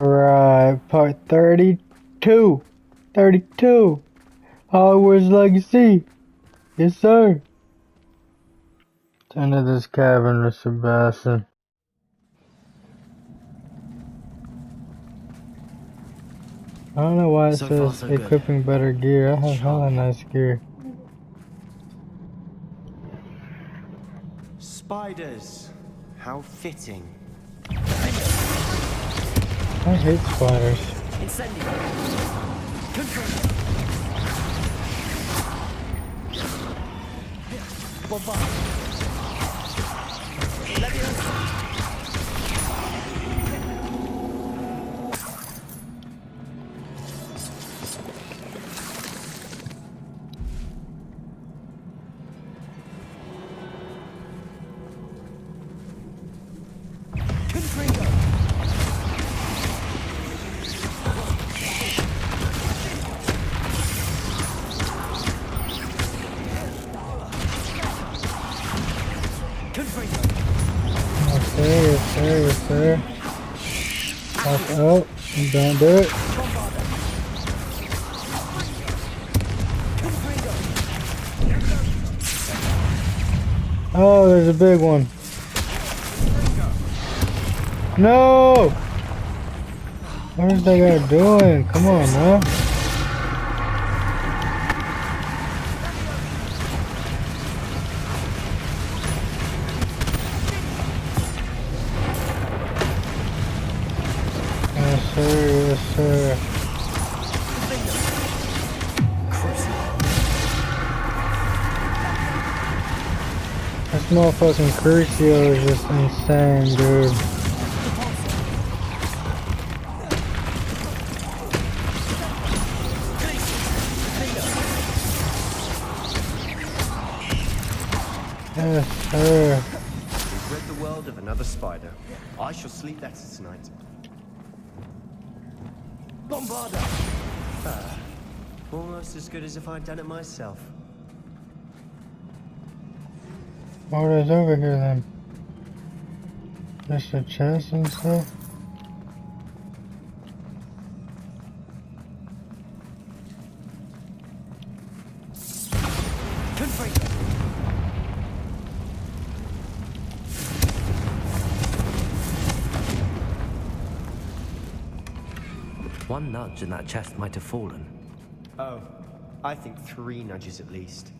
Right, part 32. 32. Hogwarts Legacy. Yes, sir. Let's enter this cavern with Sebastian. I don't know why it says equipping better gear. I have hella nice gear. Spiders. How fitting. I hate spiders. Yes, sir, yes, sir. Watch out. Don't do it. Oh, there's a big one. No! What is that guy doing? Come on, man. Yes, sir, yes, sir. This motherfucking Crucio is just insane, dude. Yes, sir. We've rid the world of another spider. I shall sleep better tonight. Bombarda! Almost as good as if I'd done it myself. What is over here then? Just a chest and stuff? One nudge and that chest might have fallen. Oh, I think 3 nudges at least.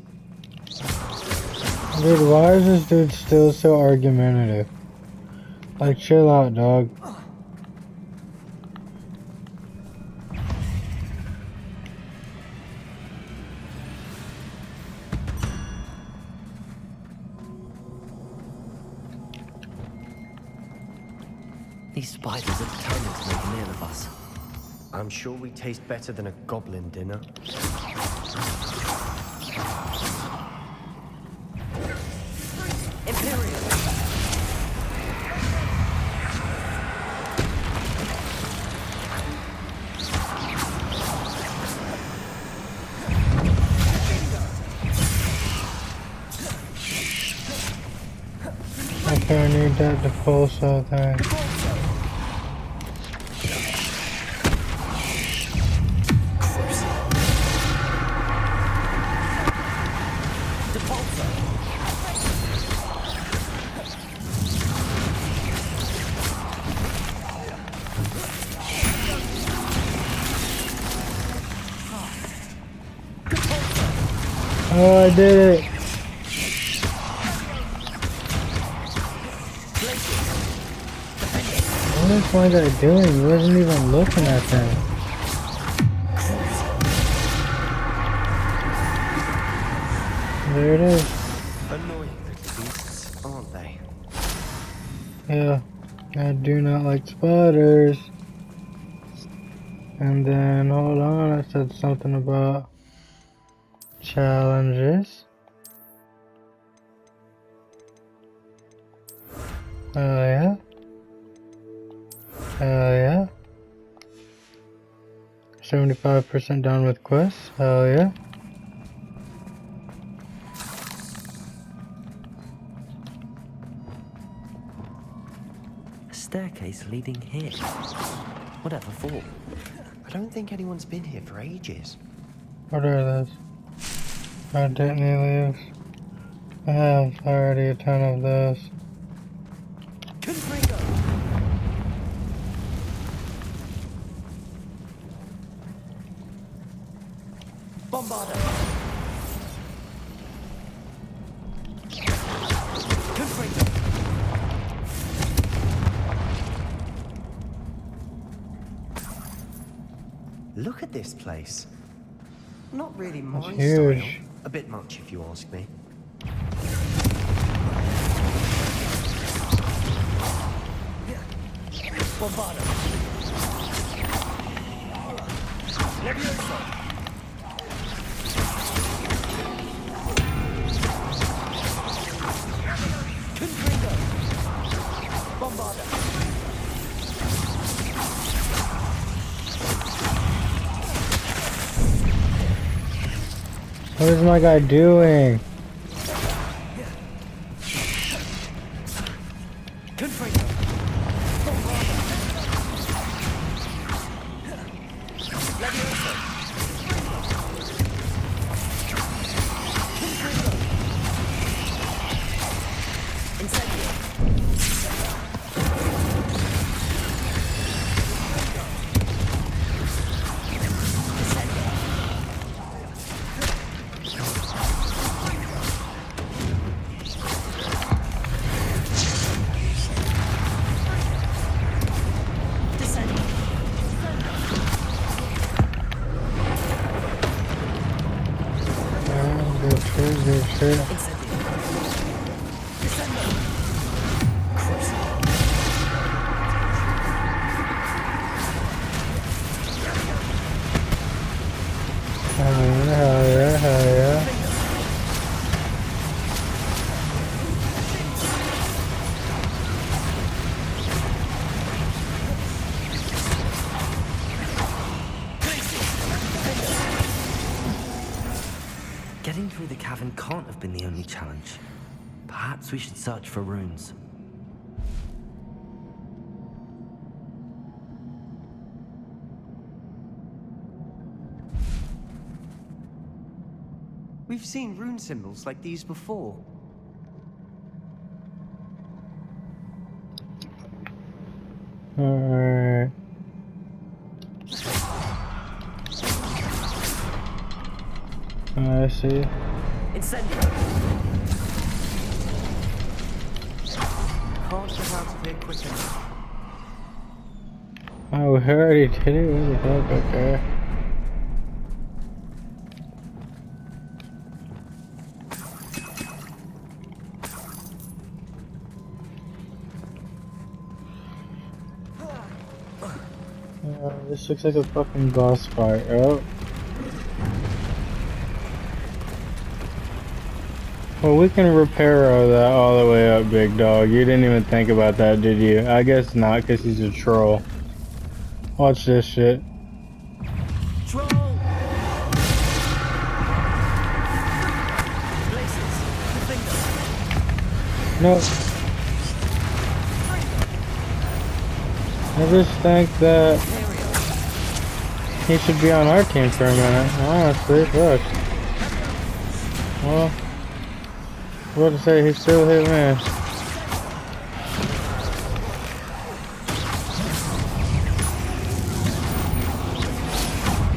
Dude, why is this dude still so argumentative? Like, chill out, dog. These spiders are determined to make a meal of us. I'm sure we taste better than a goblin dinner. Okay, I need that Depulso thing. Oh, I did it! What is my guy doing? He wasn't even looking at them. There it is. Annoying little beasts, aren't they? Yeah, I do not like spiders. And then, hold on, I said something about challenges. Oh yeah? Hell yeah. 75% done with quests. Hell yeah. A staircase leading here. Whatever for? I don't think anyone's been here for ages. What are those? Oh, Disney leaves. I have already a ton of those. Confringo! Bombardo! Confringo! Look at this place. Not really my It's style. huge. A bit much if you ask me. Bombardo! Levioso! Confringo! Bombardo! What is my guy doing? Confringo! Bombardo! Levioso! Confringo! Incendio! Good shit. Hell yeah. Getting through the cavern can't have been the only challenge. Perhaps we should search for runes. We've seen rune symbols like these before. Alright. I see. Incendio! Can't get out of here quick enough. Oh, we already did it? What the fuck? Okay. This looks like a fucking boss fight. Oh. Well, we can repair that all the way up, big dog. You didn't even think about that, did you? I guess not, because he's a troll. Watch this shit. Troll! Places! Finger! No. I just think that he should be on our team for a minute. Honestly, fuck. Well, what to say, he's still Hitman.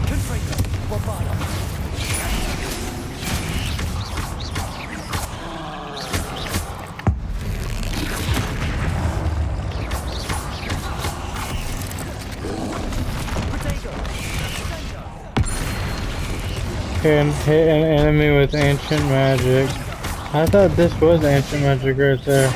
Confringo! Bombardo! Can hit an enemy with ancient magic. I thought this was ancient magic right there.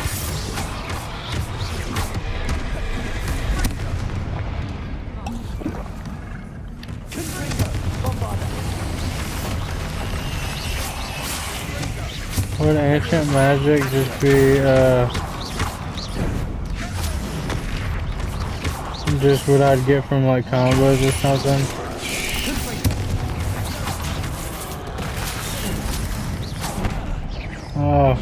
Would ancient magic just be, just what I'd get from like combos or something? Oh.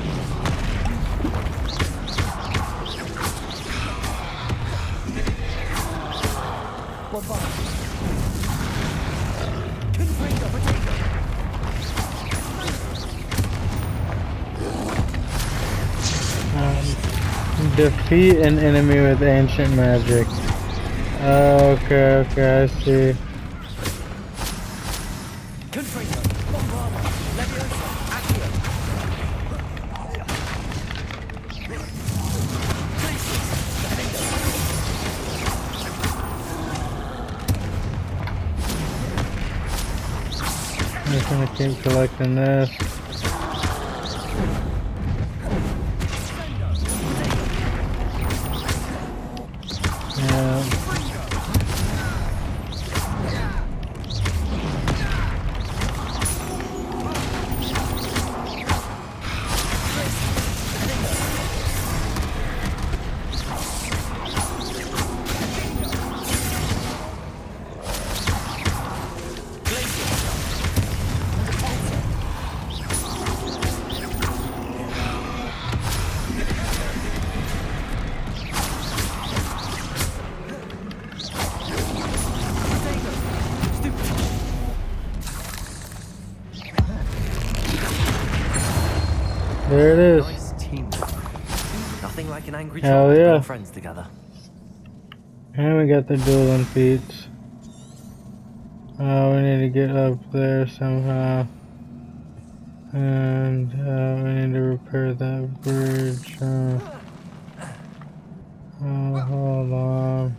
Defeat an enemy with ancient magic. Okay, okay, I see. I'm just gonna keep collecting this. Yeah. There it is. Nice teamwork. Nothing like an angry Hell troll to yeah. bring friends together. And we got the dueling feats. We need to get up there somehow. And we need to repair that bridge. Hold on.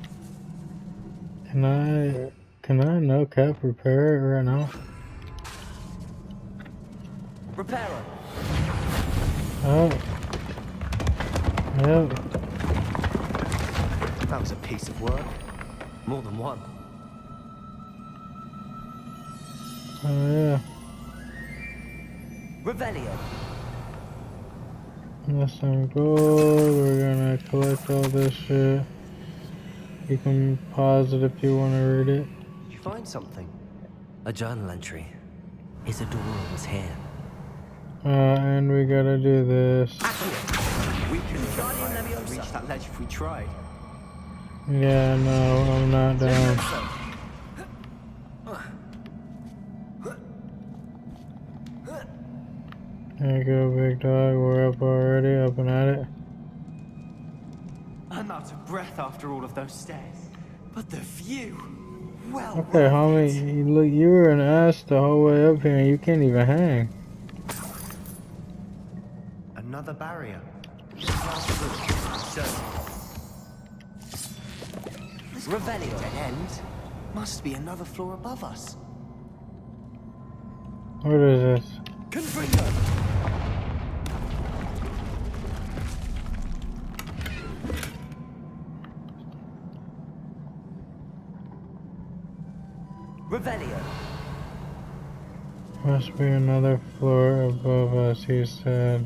Can I no cap repair it right now? Repairer. Oh. Yep. That was a piece of work. More than one. Oh yeah. Revelio. That's some gold. We're gonna collect all this shit. You can pause it if you want to read it. Did you find something? A journal entry. Isadora was here. And we gotta do this. We couldn't reach that ledge if we tried. Yeah, no, I'm not down. There you go, big dog. We're up already, up and at it. I'm out of breath after all of those stairs. But the view! Well, Okay, homie, look, you were an ass the whole way up here and you can't even hang. another barrier. Revelio dead end. Must be another floor above us. What is this? Confringo! Revelio. Must be another floor above us, he said.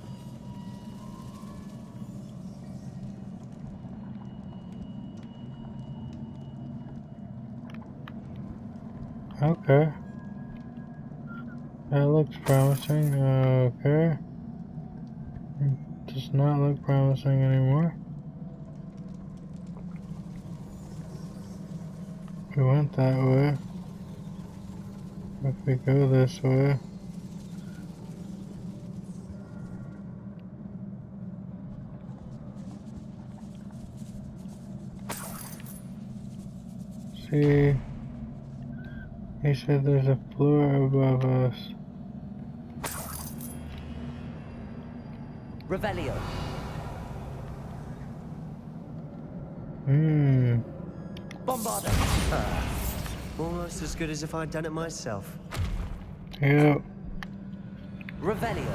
Okay. That looks promising. Okay. Does not look promising anymore. We went that way. If we go this way. See, he said there's a floor above us. Revelio. Bombarda. Almost as good as if I'd done it myself. Yep. Revelio.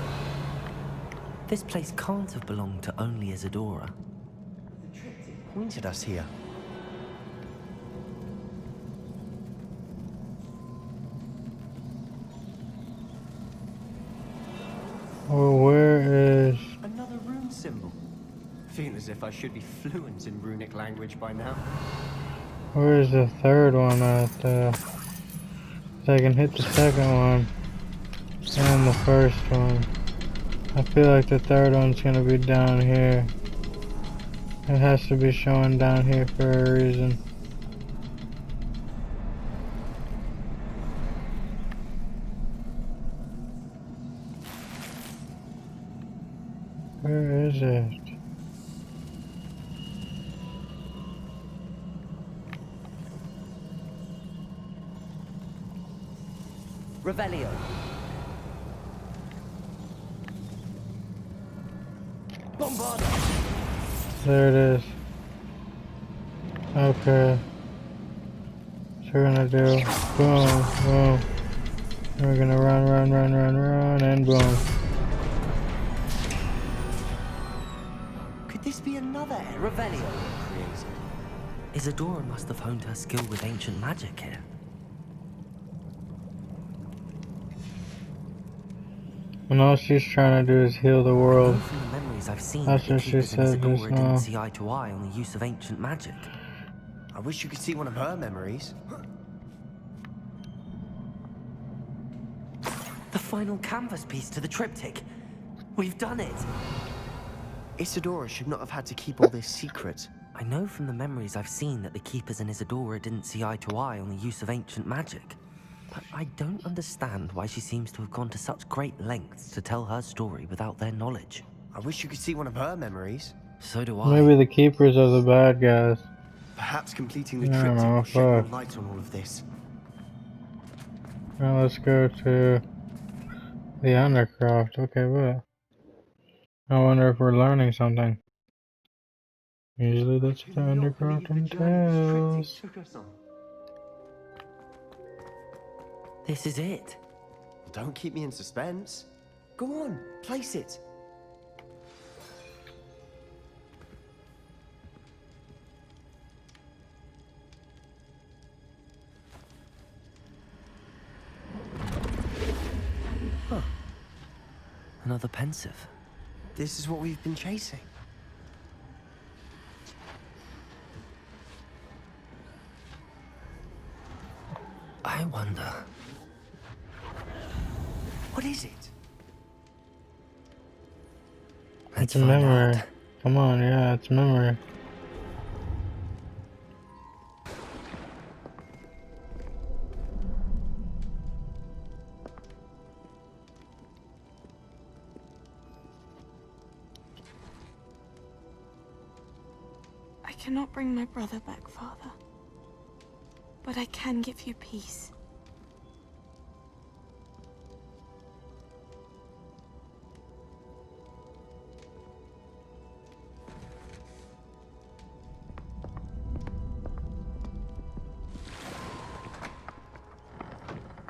This place can't have belonged to only Isadora. Pointed us here. Well, where is... Another rune symbol. Feel as if I should be fluent in runic language by now. Where is the third one at? So I can hit the second one. And the first one. I feel like the third one's gonna be down here. It has to be showing down here for a reason. Where is it? Revelio. Bombarda. There it is. Okay. So we're gonna do boom, boom. And we're gonna run, and boom. Could this be another error Revelio. created? Isadora must have honed her skill with ancient magic here. And all she's trying to do is heal the I world. know from the memories I've seen That's that the what she Keepers and said just Isadora didn't now. see eye to eye on the use of ancient magic. I wish you could see one of her memories. The final canvas piece to the triptych. We've done it! Isadora should not have had to keep all this secret. I know from the memories I've seen that the Keepers and Isadora didn't see eye to eye on the use of ancient magic. But I don't understand why she seems to have gone to such great lengths to tell her story without their knowledge. I wish you could see one of her memories. So do I. Maybe the keepers are the bad guys. Perhaps completing the I don't triptych know, will shed more fuck. light on all of this. Now let's go to the Undercroft. Okay, what? I wonder if we're learning something. Usually that's what the Undercroft entails. Took us on. This is it. Don't keep me in suspense. Go on, place it. Another pensive. This is what we've been chasing. I wonder. What is it? It's Let's a find memory. out. Come on, yeah, it's memory. I cannot bring my brother back, Father. But I can give you peace.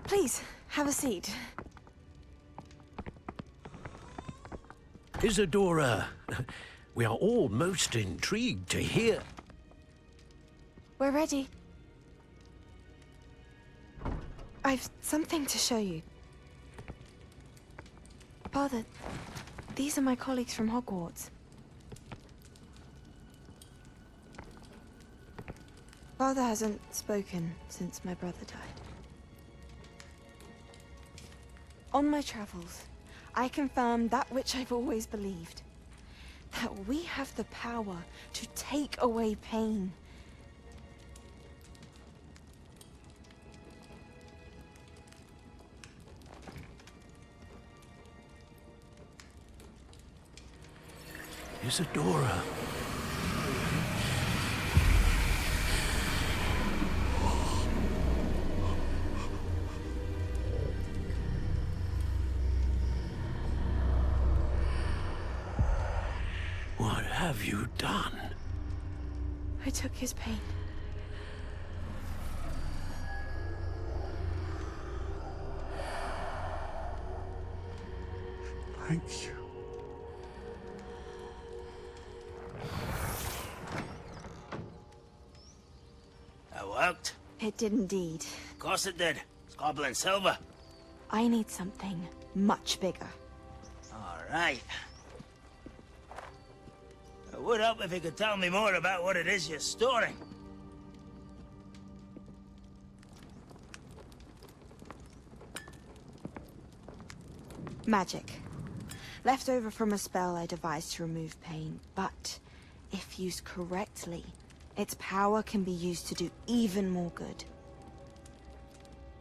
Please, have a seat. Isadora, we are all most intrigued to hear. We're ready. I've something to show you. Father, these are my colleagues from Hogwarts. Father hasn't spoken since my brother died. On my travels, I confirmed that which I've always believed. That we have the power to take away pain. Isadora. What have you done? I took his pain. Thank you. That worked? It did indeed. Of course it did. It's goblin silver. I need something much bigger. All right. It would help if you could tell me more about what it is you're storing. Magic. Left over from a spell I devised to remove pain, but if used correctly, its power can be used to do even more good.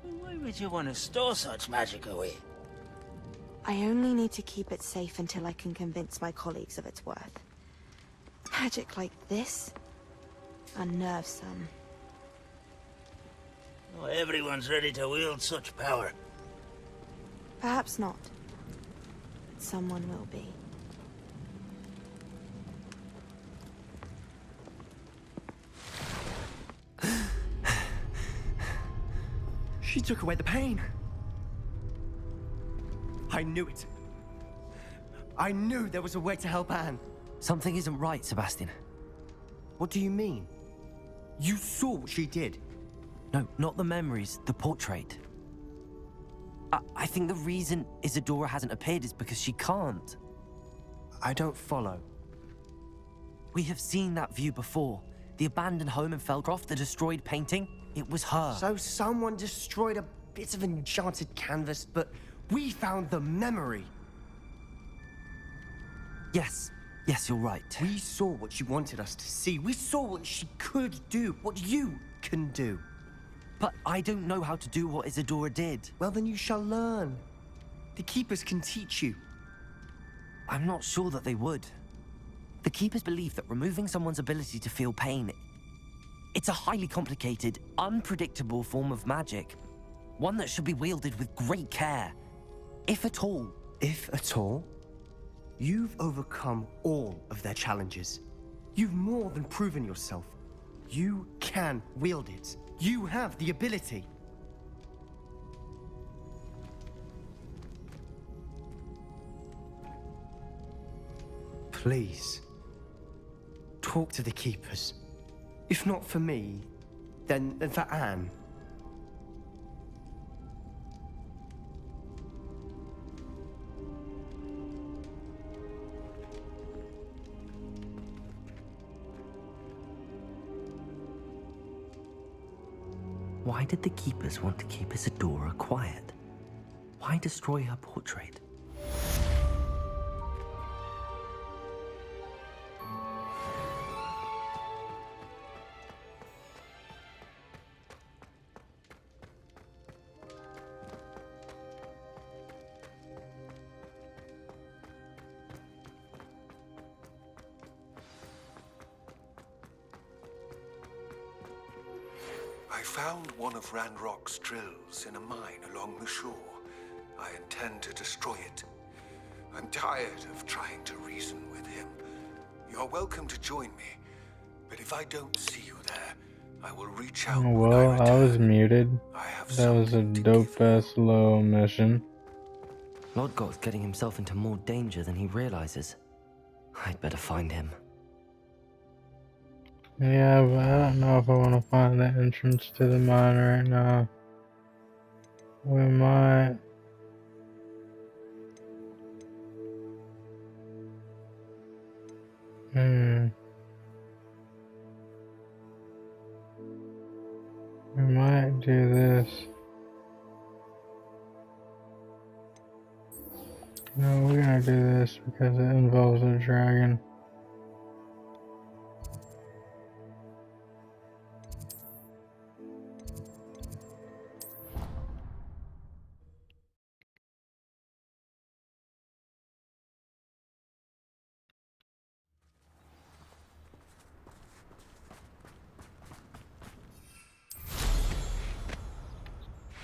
Why would you want to store such magic away? I only need to keep it safe until I can convince my colleagues of its worth. Magic like this unnerves some. Well, everyone's ready to wield such power. Perhaps not. But someone will be. She took away the pain. I knew it. I knew there was a way to help Anne. Something isn't right, Sebastian. What do you mean? You saw what she did. No, not the memories, the portrait. I think the reason Isadora hasn't appeared is because she can't. I don't follow. We have seen that view before. The abandoned home in Feldcroft, the destroyed painting, it was her. So someone destroyed a bit of enchanted canvas, but we found the memory. Yes, you're right. We saw what she wanted us to see. We saw what she could do, what you can do. But I don't know how to do what Isadora did. Well, then you shall learn. The Keepers can teach you. I'm not sure that they would. The Keepers believe that removing someone's ability to feel pain, it's a highly complicated, unpredictable form of magic. One that should be wielded with great care. If at all. If at all? You've overcome all of their challenges. You've more than proven yourself. You can wield it. You have the ability. Please, talk to the Keepers. If not for me, then for Anne. Why did the Keepers want to keep Isadora quiet? Why destroy her portrait? I found one of Ranrock's drills in a mine along the shore. I intend to destroy it. I'm tired of trying to reason with him. You're welcome to join me, but if I don't see you there, I will reach out when I Well, return. I was muted. I have That was a something to give you. dope-ass little mission. Lodgoth's getting himself into more danger than he realizes. I'd better find him. Yeah, but I don't know if I want to find the entrance to the mine right now. We might. We might do this. No, we're gonna do this because it involves a dragon.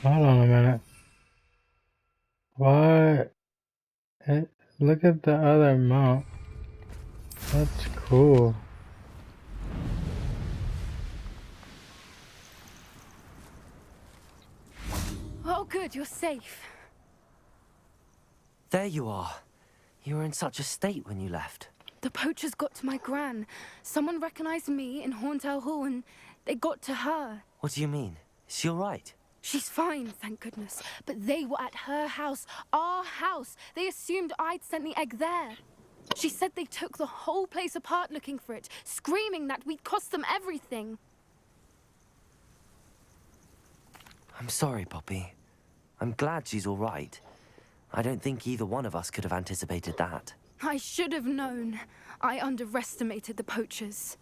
Hold on a minute. What? Look at the other mount. That's cool. Oh, good, you're safe. There you are. You were in such a state when you left. The poachers got to my gran. Someone recognized me in Horntail Hall and they got to her. What do you mean? Is she alright? She's fine, thank goodness. But they were at her house, our house. They assumed I'd sent the egg there. She said they took the whole place apart looking for it, screaming that we'd cost them everything. I'm sorry, Poppy. I'm glad she's alright. I don't think either one of us could have anticipated that. I should have known. I underestimated the poachers.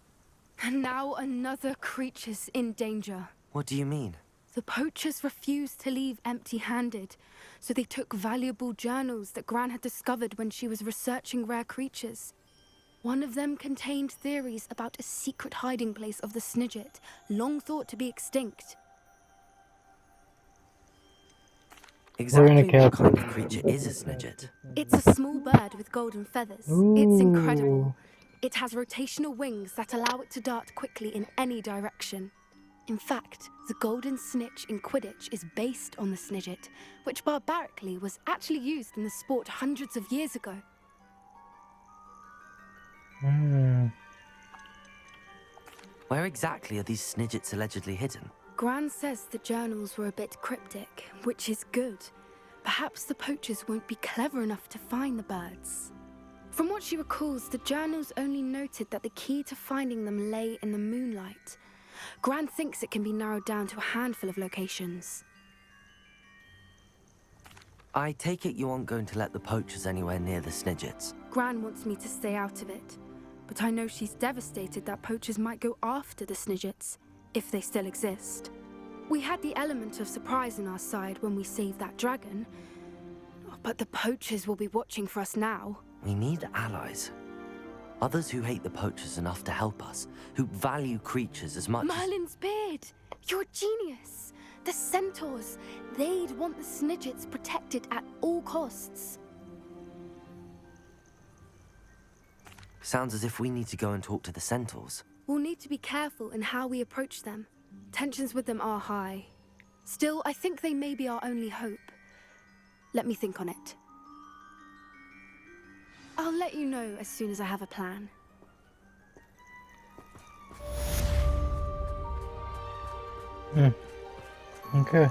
And now another creature's in danger. What do you mean? The poachers refused to leave empty-handed, so they took valuable journals that Gran had discovered when she was researching rare creatures. One of them contained theories about a secret hiding place of the Snidget, long thought to be extinct. Exactly what catch kind it. of creature is a snidget? It's a small bird with golden feathers. It's incredible. Ooh. It has rotational wings that allow it to dart quickly in any direction. In fact, the golden snitch in Quidditch is based on the snidget, which barbarically was actually used in the sport hundreds of years ago. Where exactly are these snidgets allegedly hidden? Gran says the journals were a bit cryptic, which is good. Perhaps the poachers won't be clever enough to find the birds. From what she recalls, the journals only noted that the key to finding them lay in the moonlight. Gran thinks it can be narrowed down to a handful of locations. I take it you aren't going to let the poachers anywhere near the snidgets. Gran wants me to stay out of it, but I know she's devastated that poachers might go after the snidgets, if they still exist. We had the element of surprise on our side when we saved that dragon, but the poachers will be watching for us now. We need allies. Others who hate the poachers enough to help us, who value creatures as much as... Merlin's beard! You're a genius! The centaurs! They'd want the snidgets protected at all costs. Sounds as if we need to go and talk to the centaurs. We'll need to be careful in how we approach them. Tensions with them are high. Still, I think they may be our only hope. Let me think on it. I'll let you know as soon as I have a plan. Okay.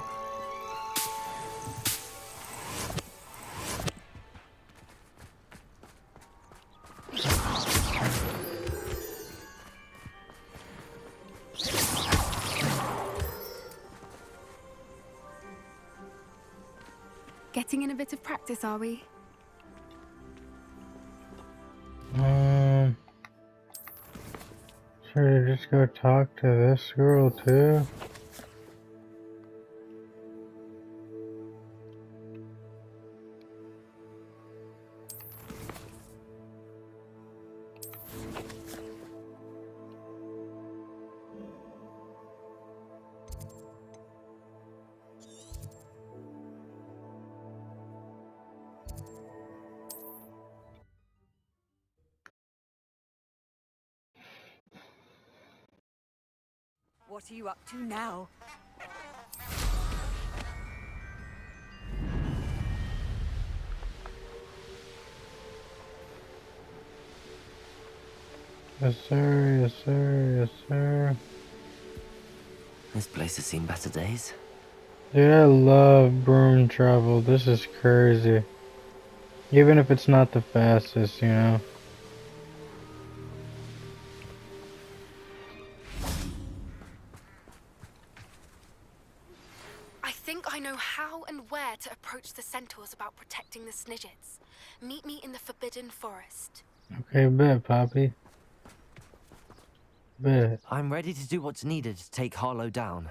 Getting in a bit of practice, are we? Should I just go talk to this girl too? What are you up to now? Yes sir, yes sir, yes sir. This place has seen better days. Dude, I love broom travel. This is crazy. Even if it's not the fastest, you know. I think I know how and where to approach the centaurs about protecting the snidgets. Meet me in the Forbidden Forest. Okay, bet, Poppy. Bet. I'm ready to do what's needed to take Harlow down.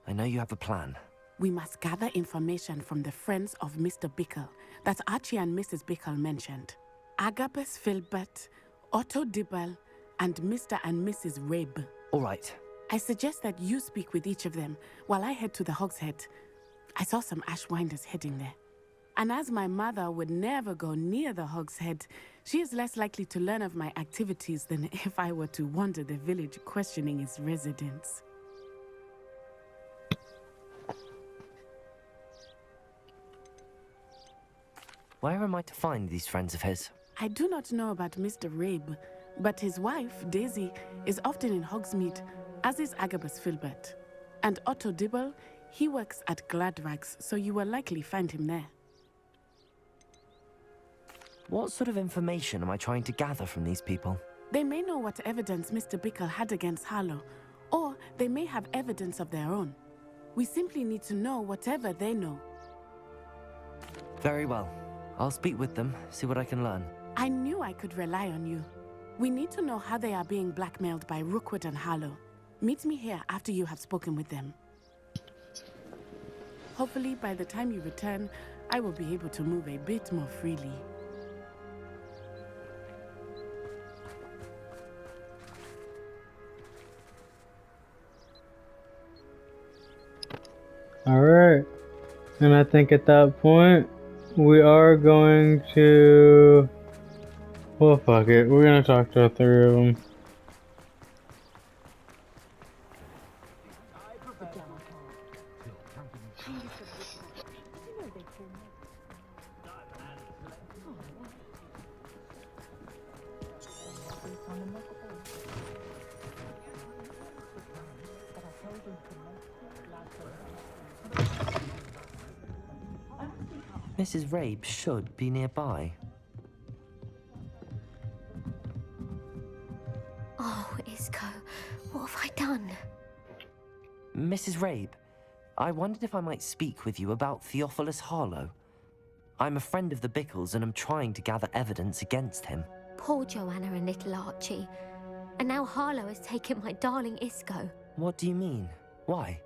I know you have a plan. We must gather information from the friends of Mr. Bickle that Archie and Mrs. Bickle mentioned. Agabus Filbert, Otto Dibble, and Mr. and Mrs. Rabe. All right. I suggest that you speak with each of them while I head to the Hog's Head. I saw some Ashwinders heading there. And as my mother would never go near the Hog's Head, she is less likely to learn of my activities than if I were to wander the village questioning its residents. Where am I to find these friends of his? I do not know about Mr. Rabe, but his wife, Daisy, is often in Hogsmeade, as is Agabus Filbert. And Otto Dibble, he works at Gladrags, so you will likely find him there. What sort of information am I trying to gather from these people? They may know what evidence Mr. Bickle had against Harlow, or they may have evidence of their own. We simply need to know whatever they know. Very well. I'll speak with them, see what I can learn. I knew I could rely on you. We need to know how they are being blackmailed by Rookwood and Harlow. Meet me here after you have spoken with them. Hopefully, by the time you return, I will be able to move a bit more freely. Alright. And I think at that point, we are going to... Well, fuck it. We're gonna talk to 3 of them. Mrs. Rabe should be nearby. Oh, Isco, what have I done? Mrs. Rabe, I wondered if I might speak with you about Theophilus Harlow. I'm a friend of the Bickles and I'm trying to gather evidence against him. Poor Joanna and little Archie. And now Harlow has taken my darling Isco. What do you mean? Why?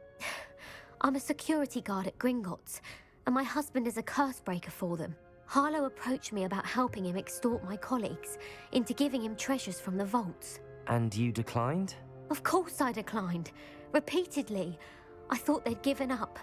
I'm a security guard at Gringotts, and my husband is a curse breaker for them. Harlow approached me about helping him extort my colleagues into giving him treasures from the vaults. And you declined? Of course I declined. Repeatedly. I thought they'd given up,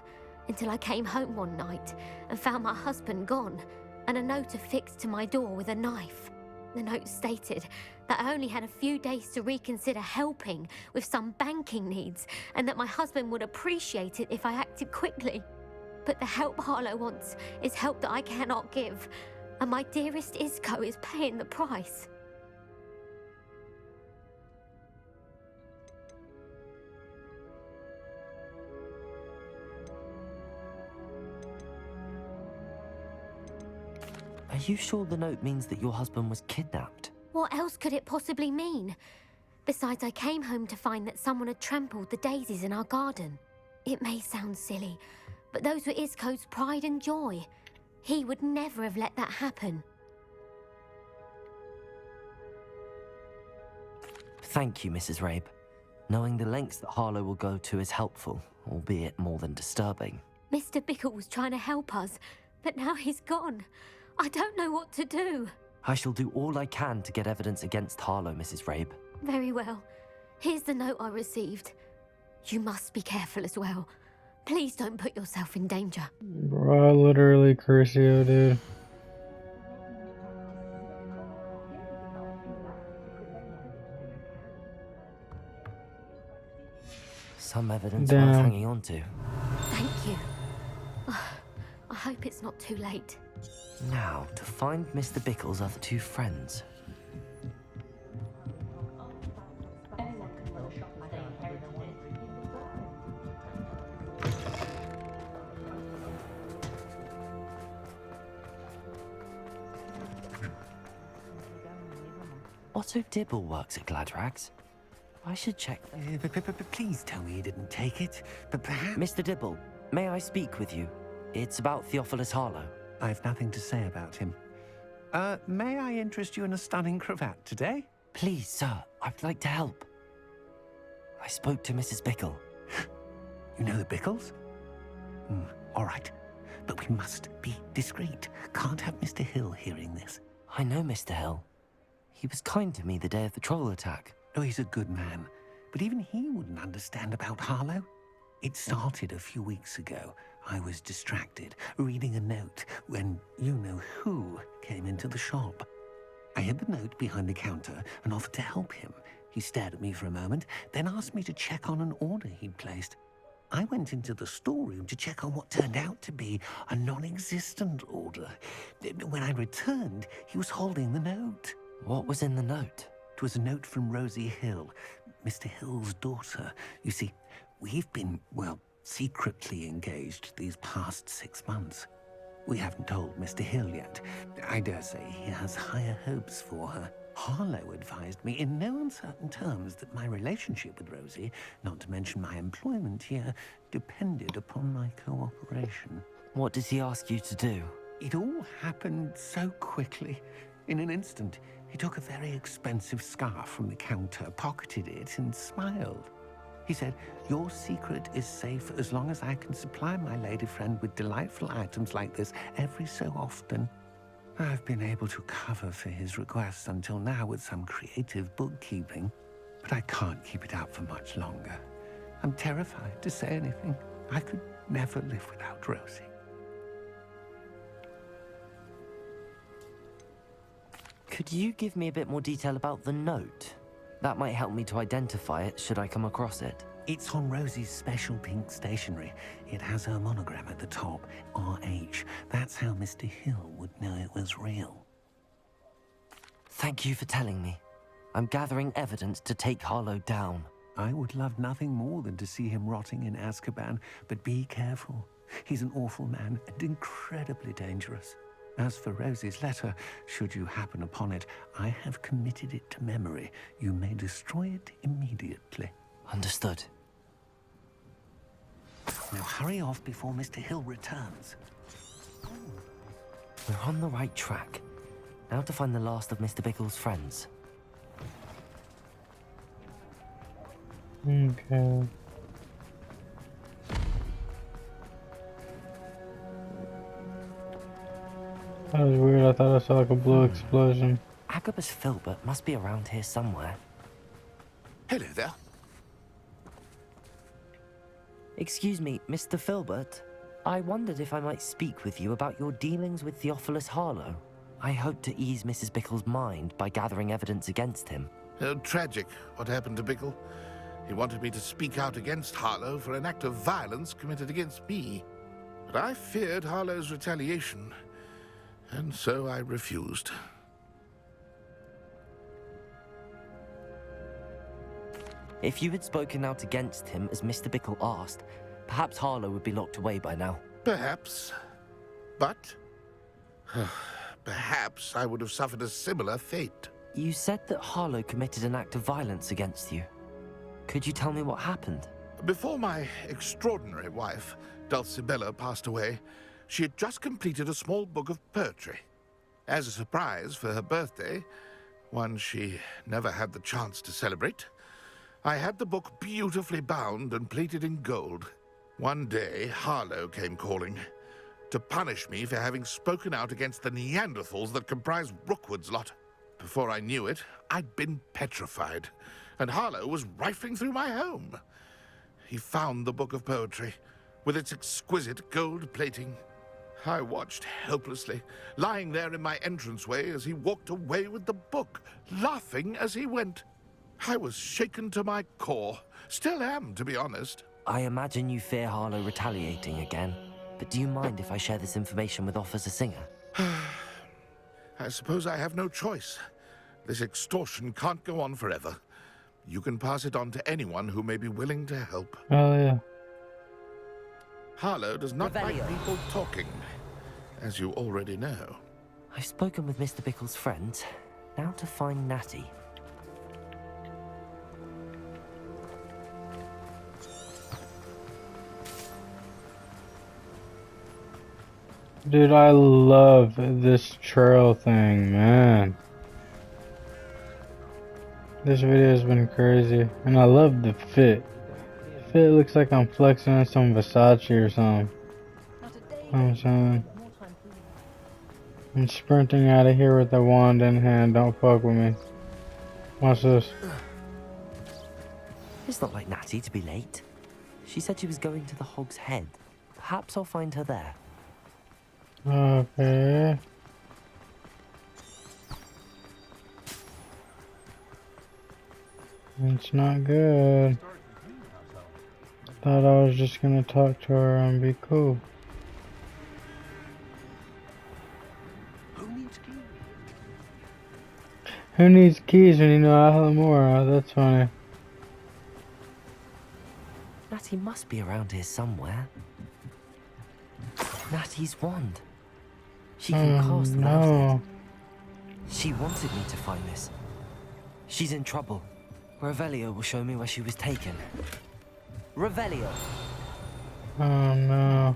until I came home one night and found my husband gone, and a note affixed to my door with a knife. The note stated that I only had a few days to reconsider helping with some banking needs, and that my husband would appreciate it if I acted quickly. But the help Harlow wants is help that I cannot give, and my dearest Isco is paying the price. Are you sure the note means that your husband was kidnapped? What else could it possibly mean? Besides, I came home to find that someone had trampled the daisies in our garden. It may sound silly, but those were Isco's pride and joy. He would never have let that happen. Thank you, Mrs. Rabe. Knowing the lengths that Harlow will go to is helpful, albeit more than disturbing. Mr. Bickle was trying to help us, but now he's gone. I don't know what to do. I shall do all I can to get evidence against Harlow, Mrs. Rabe. Very well. Here's the note I received. You must be careful as well. Please don't put yourself in danger. Bro, I literally curse you, dude. Some evidence Damn. worth hanging on to. Thank you. I hope it's not too late. Now, to find Mr. Bickle's other 2 friends. Otto Dibble works at Gladrags. I should check. Please tell me you didn't take it. But perhaps... Mr. Dibble, may I speak with you? It's about Theophilus Harlow. I've nothing to say about him. May I interest you in a stunning cravat today? Please, sir, I'd like to help. I spoke to Mrs. Bickle. You know the Bickles? All right. But we must be discreet. Can't have Mr. Hill hearing this. I know Mr. Hill. He was kind to me the day of the troll attack. Oh, he's a good man. But even he wouldn't understand about Harlow. It started a few weeks ago. I was distracted, reading a note, when you-know-who came into the shop. I hid the note behind the counter and offered to help him. He stared at me for a moment, then asked me to check on an order he'd placed. I went into the storeroom to check on what turned out to be a non-existent order. When I returned, he was holding the note. What was in the note? It was a note from Rosie Hill, Mr. Hill's daughter. You see, we've been, well, secretly engaged these past 6 months. We haven't told Mr. Hill yet. I dare say he has higher hopes for her. Harlow advised me in no uncertain terms that my relationship with Rosie, not to mention my employment here, depended upon my cooperation. What does he ask you to do? It all happened so quickly. In an instant, he took a very expensive scarf from the counter, pocketed it, and smiled. He said, "Your secret is safe as long as I can supply my lady friend with delightful items like this every so often." I've been able to cover for his requests until now with some creative bookkeeping, but I can't keep it out for much longer. I'm terrified to say anything. I could never live without Rosie. Could you give me a bit more detail about the note? That might help me to identify it should I come across it. It's on Rosie's special pink stationery. It has her monogram at the top, RH. That's how Mr. Hill would know it was real. Thank you for telling me. I'm gathering evidence to take Harlow down. I would love nothing more than to see him rotting in Azkaban, but be careful. He's an awful man and incredibly dangerous. As for Rosie's letter, should you happen upon it, I have committed it to memory. You may destroy it immediately. Understood. Now hurry off before Mr. Hill returns. We're on the right track. Now to find the last of Mr. Bickle's friends. Okay. That was weird. I thought I saw like a blue explosion. Agabus Filbert must be around here somewhere. Hello there. Excuse me, Mr. Filbert. I wondered if I might speak with you about your dealings with Theophilus Harlow. I hope to ease Mrs. Bickle's mind by gathering evidence against him. Tragic what happened to Bickle. He wanted me to speak out against Harlow for an act of violence committed against me. But I feared Harlow's retaliation, and so I refused. If you had spoken out against him as Mr. Bickle asked, perhaps Harlow would be locked away by now. Perhaps. But perhaps I would have suffered a similar fate. You said that Harlow committed an act of violence against you. Could you tell me what happened? Before my extraordinary wife, Dulcibella, passed away, she had just completed a small book of poetry. As a surprise for her birthday, one she never had the chance to celebrate, I had the book beautifully bound and plated in gold. One day, Harlow came calling to punish me for having spoken out against the Neanderthals that comprise Rookwood's lot. Before I knew it, I'd been petrified, and Harlow was rifling through my home. He found the book of poetry, with its exquisite gold plating. I watched helplessly, lying there in my entranceway as he walked away with the book, laughing as he went. I was shaken to my core. Still am, to be honest. I imagine you fear Harlow retaliating again, but do you mind if I share this information with Officer Singer? I suppose I have no choice. This extortion can't go on forever. You can pass it on to anyone who may be willing to help. Oh yeah. Harlow does not like Revelio. people talking, as you already know. I've spoken with Mr. Bickle's friends. Now to find Natty. Dude, I love this trail thing, man. This video has been crazy, and I love the fit. The fit looks like I'm flexing on some Versace or something. You know what I'm saying? I'm sprinting out of here with a wand in hand. Don't fuck with me. Watch this. It's not like Natty to be late. She said she was going to the Hog's Head. Perhaps I'll find her there. Okay. It's not good. Thought I was just gonna talk to her and be cool. Who needs keys when you know Alamora? That's funny. Natty must be around here somewhere. Natty's wand. She can cast without no. it. She wanted me to find this. She's in trouble. Revelio will show me where she was taken. Revelio! Oh no.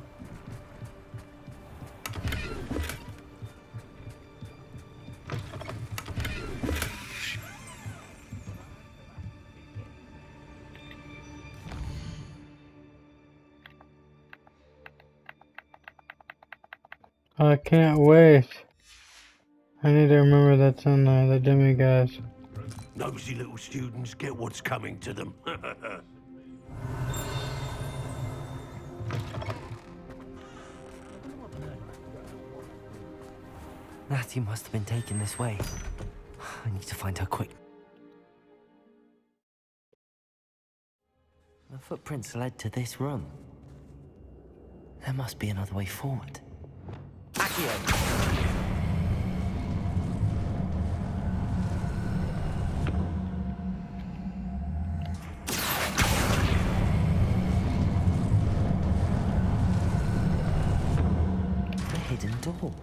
I can't wait. I need to remember that's in the demigods. Nosy little students get what's coming to them. Natty must have been taken this way. I need to find her quick. The footprints led to this room. There must be another way forward. Accio! Hidden door.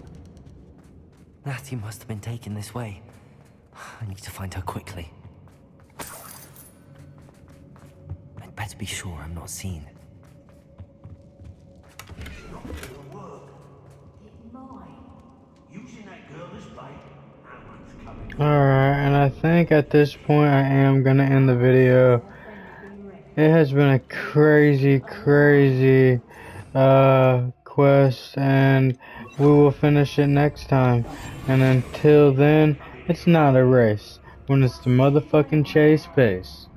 Natty must have been taken this way. I need to find her quickly. I'd better be sure I'm not seen. Alright, and I think at this point I am gonna end the video. It has been a crazy quest, and we will finish it next time. And until then, it's not a race when it's the motherfucking chase pace.